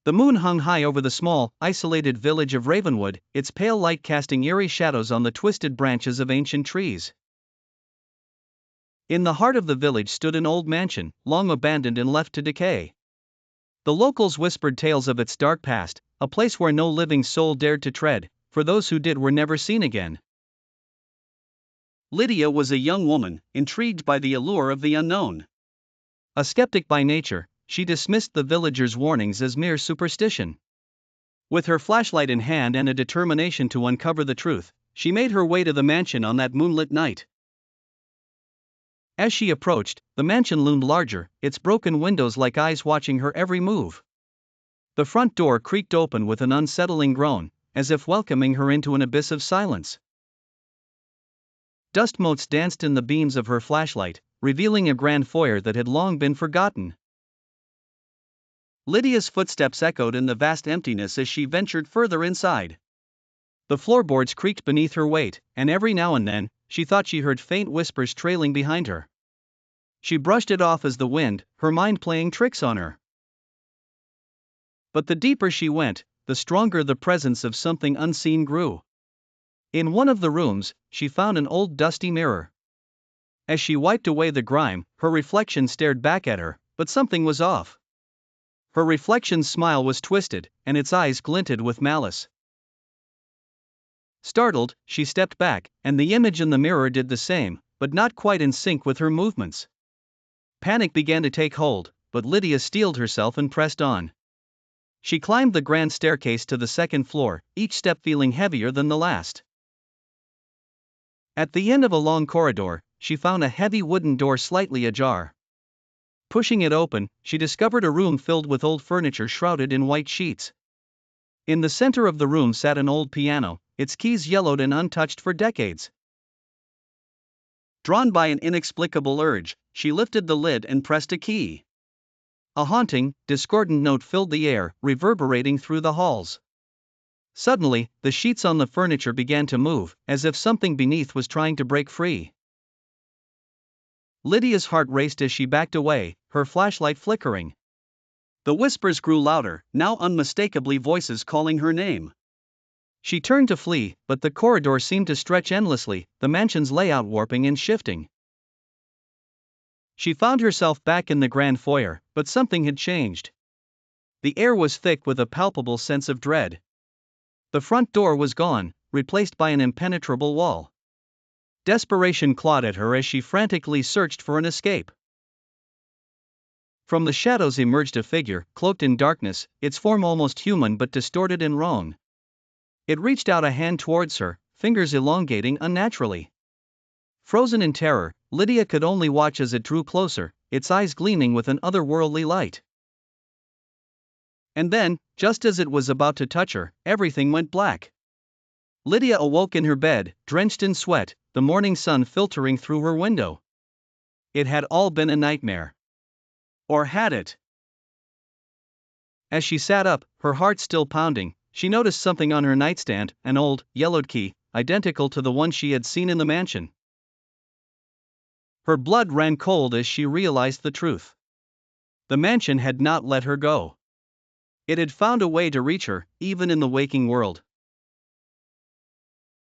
The moon hung high over the small, isolated village of Ravenwood, its pale light casting eerie shadows on the twisted branches of ancient trees. In the heart of the village stood an old mansion, long abandoned and left to decay. The locals whispered tales of its dark past, a place where no living soul dared to tread, for those who did were never seen again. Lydia was a young woman, intrigued by the allure of the unknown. A skeptic by nature, she dismissed the villagers' warnings as mere superstition. With her flashlight in hand and a determination to uncover the truth, she made her way to the mansion on that moonlit night. As she approached, the mansion loomed larger, its broken windows like eyes watching her every move. The front door creaked open with an unsettling groan, as if welcoming her into an abyss of silence. Dust motes danced in the beams of her flashlight, revealing a grand foyer that had long been forgotten. Lydia's footsteps echoed in the vast emptiness as she ventured further inside. The floorboards creaked beneath her weight, and every now and then, she thought she heard faint whispers trailing behind her. She brushed it off as the wind, her mind playing tricks on her. But the deeper she went, the stronger the presence of something unseen grew. In one of the rooms, she found an old dusty mirror. As she wiped away the grime, her reflection stared back at her, but something was off. Her reflection's smile was twisted, and its eyes glinted with malice. Startled, she stepped back, and the image in the mirror did the same, but not quite in sync with her movements. Panic began to take hold, but Lydia steeled herself and pressed on. She climbed the grand staircase to the second floor, each step feeling heavier than the last. At the end of a long corridor, she found a heavy wooden door slightly ajar. Pushing it open, she discovered a room filled with old furniture shrouded in white sheets. In the center of the room sat an old piano, its keys yellowed and untouched for decades. Drawn by an inexplicable urge, she lifted the lid and pressed a key. A haunting, discordant note filled the air, reverberating through the halls. Suddenly, the sheets on the furniture began to move, as if something beneath was trying to break free. Lydia's heart raced as she backed away, her flashlight flickering. The whispers grew louder, now unmistakably voices calling her name. She turned to flee, but the corridor seemed to stretch endlessly, the mansion's layout warping and shifting. She found herself back in the grand foyer, but something had changed. The air was thick with a palpable sense of dread. The front door was gone, replaced by an impenetrable wall. Desperation clawed at her as she frantically searched for an escape. From the shadows emerged a figure, cloaked in darkness, its form almost human but distorted and wrong. It reached out a hand towards her, fingers elongating unnaturally. Frozen in terror, Lydia could only watch as it drew closer, its eyes gleaming with an otherworldly light. And then, just as it was about to touch her, everything went black. Lydia awoke in her bed, drenched in sweat, the morning sun filtering through her window. It had all been a nightmare. Or had it? As she sat up, her heart still pounding, she noticed something on her nightstand, an old, yellowed key, identical to the one she had seen in the mansion. Her blood ran cold as she realized the truth. The mansion had not let her go. It had found a way to reach her, even in the waking world.